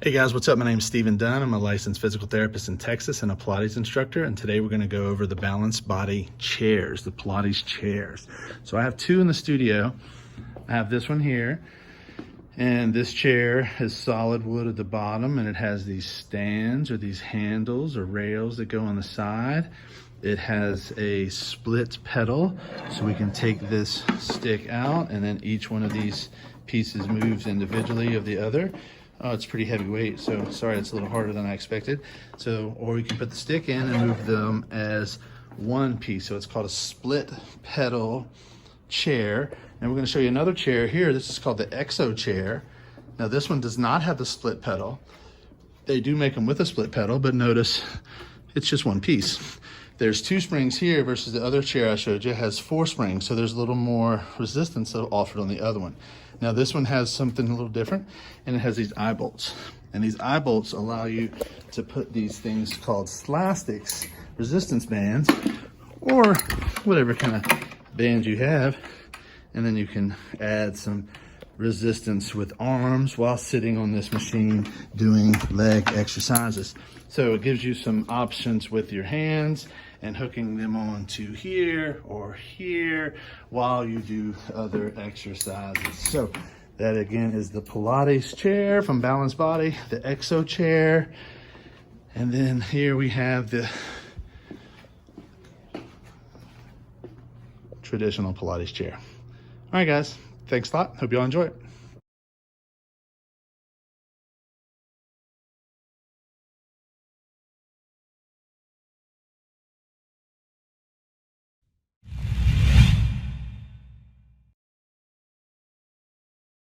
Hey guys, what's up? My name is Stephen Dunn. I'm a licensed physical therapist in Texas and a Pilates instructor. And today we're going to go over the balanced body chairs, the Pilates chairs. So I have two in the studio. I have this one here, and this chair is solid wood at the bottom, and it has these stands or these handles or rails that go on the side. It has a split pedal, so we can take this stick out, and then each one of these pieces moves individually of the other. Oh, it's pretty heavy weight, so sorry, it's a little harder than I expected. So, or we can put the stick in and move them as one piece. So it's called a split pedal chair. And we're gonna show you another chair here. This is called the EXO chair. Now this one does not have the split pedal. They do make them with a split pedal, but notice it's just one piece. There's 2 springs here versus the other chair I showed you has 4 springs. So there's a little more resistance offered on the other one. Now this one has something a little different, and it has these eye bolts. And these eye bolts allow you to put these things called slastics, resistance bands, or whatever kind of band you have. And then you can add some resistance with arms while sitting on this machine doing leg exercises. So it gives you some options with your hands and hooking them onto here or here while you do other exercises. So that again is the Pilates chair from Balanced Body, the EXO chair. And then here we have the traditional Pilates chair. All right, guys, thanks a lot. Hope you all enjoy it.